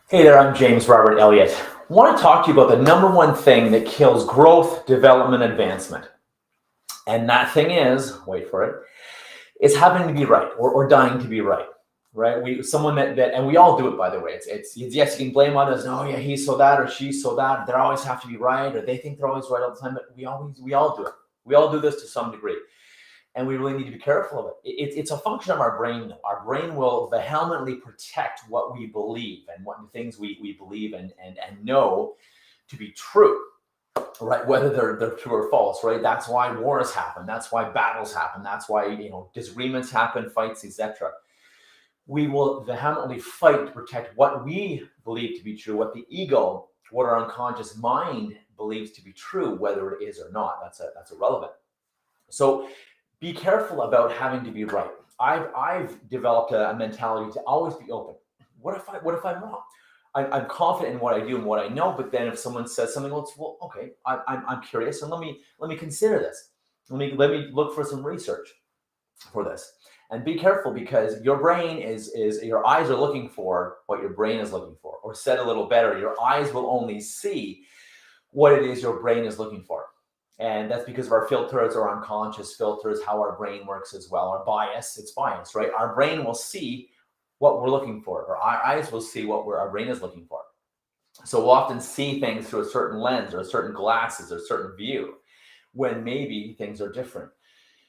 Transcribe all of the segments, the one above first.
Hey there, I'm James Robert Elliott. I want to talk to you about the number one thing that kills growth, development, advancement. And that thing is, wait for it, is having to be right or dying to be right. Right? Someone that and we all do it, by the way. It's yes, you can blame others. No, yeah, he's so that or she's so that. They always have to be right, or they think they're always right all the time. But we all do it. We all do this to some degree, and we really need to be careful of it. It's a function of our brain. Our brain will vehemently protect what we believe and what the things we believe and know to be true, right? Whether they're true or false, right? That's why wars happen. That's why battles happen. That's why disagreements happen, fights, etc. We will vehemently fight to protect what we believe to be true, what the ego, what our unconscious mind believes to be true, whether it is or not. That's irrelevant. So be careful about having to be right. I've developed a mentality to always be open. What if I'm wrong? I'm confident in what I do and what I know, but then if someone says something else, well, okay, I'm curious, and let me consider this. Let me look for some research for this. And be careful, because your brain is your eyes are looking for what your brain is looking for. Or said a little better, your eyes will only see what it is your brain is looking for. And that's because of our filters, our unconscious filters, how our brain works as well. Our bias, it's bias, right? Our brain will see what we're looking for, or our eyes will see what our brain is looking for. So we'll often see things through a certain lens or certain glasses or certain view, when maybe things are different.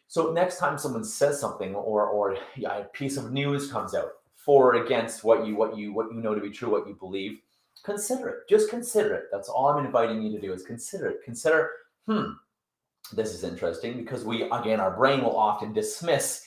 So next time someone says something, or a piece of news comes out for or against what you know to be true, what you believe, consider it. Just consider it. That's all I'm inviting you to do, is consider it. Consider, this is interesting, because our brain will often dismiss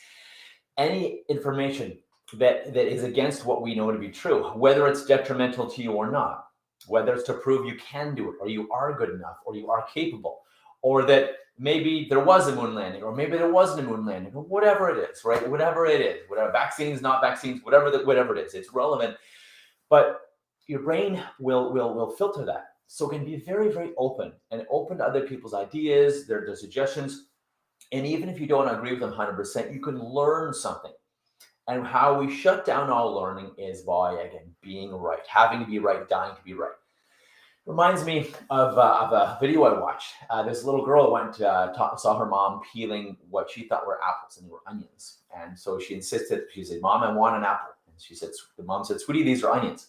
any information that is against what we know to be true, whether it's detrimental to you or not, whether it's to prove you can do it, or you are good enough, or you are capable, or that maybe there was a moon landing, or maybe there wasn't a moon landing, or whatever it is, right? Whatever it is, whatever, vaccines, not vaccines, whatever it is, it's relevant. But your brain will filter that. So it can be very, very open to other people's ideas, their suggestions. And even if you don't agree with them 100%, you can learn something. And how we shut down all learning is by, again, being right, having to be right, dying to be right. Reminds me of a video I watched. This little girl went saw her mom peeling what she thought were apples, and they were onions. And so she insisted. She said, "Mom, I want an apple." And the mom said, "Sweetie, these are onions."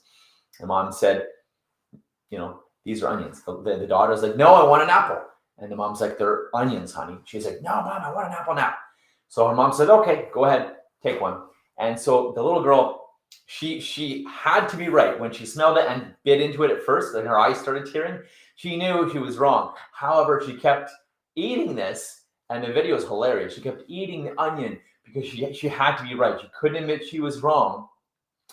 The mom said, "These are onions." The daughter's like, "No, I want an apple." And the mom's like, "They're onions, honey." She's like, "No, Mom, I want an apple now." So her mom said, "Okay, go ahead, take one." And so the little girl, she had to be right. When she smelled it and bit into it at first, and her eyes started tearing, she knew she was wrong. However, she kept eating this, and the video is hilarious. She kept eating the onion because she had to be right. She couldn't admit she was wrong.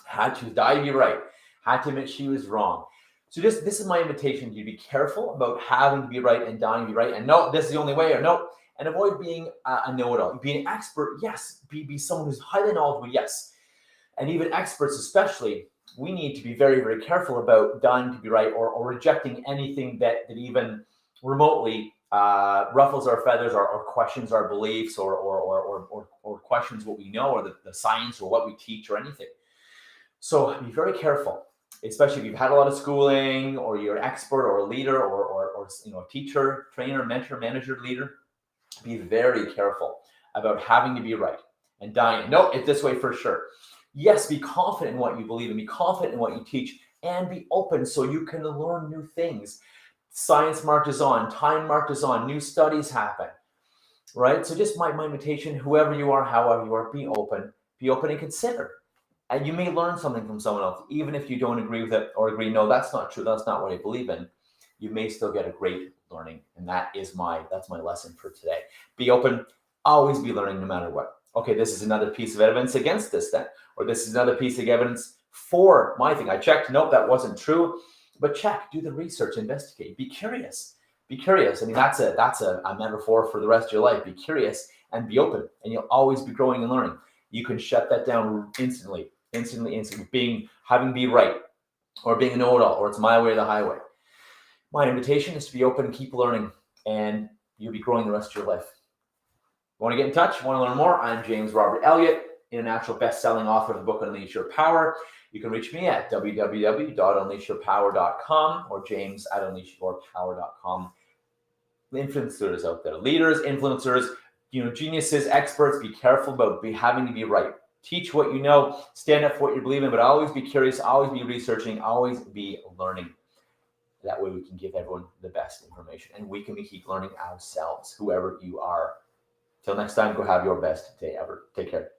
Had to die to be right. Had to admit she was wrong. So this is my invitation to you: be careful about having to be right and dying to be right. And no, this is the only way, or no. And avoid being a know-it-all. Be an expert, yes. Be someone who's highly knowledgeable, yes. And even experts, especially, we need to be very, very careful about dying to be right, or rejecting anything that even remotely ruffles our feathers, or questions our beliefs, or questions what we know, or the science, or what we teach, or anything. So be very careful, especially if you've had a lot of schooling, or you're an expert, or a leader, or a teacher, trainer, mentor, manager, leader. Be very careful about having to be right and dying. No, it's this way for sure. Yes, be confident in what you believe, and be confident in what you teach, and be open so you can learn new things. Science marches on, time marches on, new studies happen, right? So just my invitation, whoever you are, however you are, be open and consider. And you may learn something from someone else, even if you don't agree with it, or agree, no, that's not true, that's not what I believe in. You may still get a great learning, and that's my lesson for today. Be open, always be learning, no matter what. Okay, this is another piece of evidence against this then, or this is another piece of evidence for my thing. I checked, nope, that wasn't true. But check, do the research, investigate, be curious. Be curious. I mean, that's a metaphor for the rest of your life. Be curious and be open, and you'll always be growing and learning. You can shut that down instantly. Having to be right, or being a know-it-all, or it's my way or the highway. My invitation is to be open, keep learning, and you'll be growing the rest of your life. Want to get in touch? Want to learn more? I'm James Robert Elliott. international best-selling author of the book Unleash Your Power. You can reach me at www.unleashyourpower.com or james@unleashyourpower.com. Influencers out there, leaders, influencers, geniuses, experts, be careful about having to be right. Teach what you know, stand up for what you believe in, but always be curious, always be researching, always be learning. That way we can give everyone the best information, and we can keep learning ourselves, whoever you are. Till next time, go have your best day ever. Take care.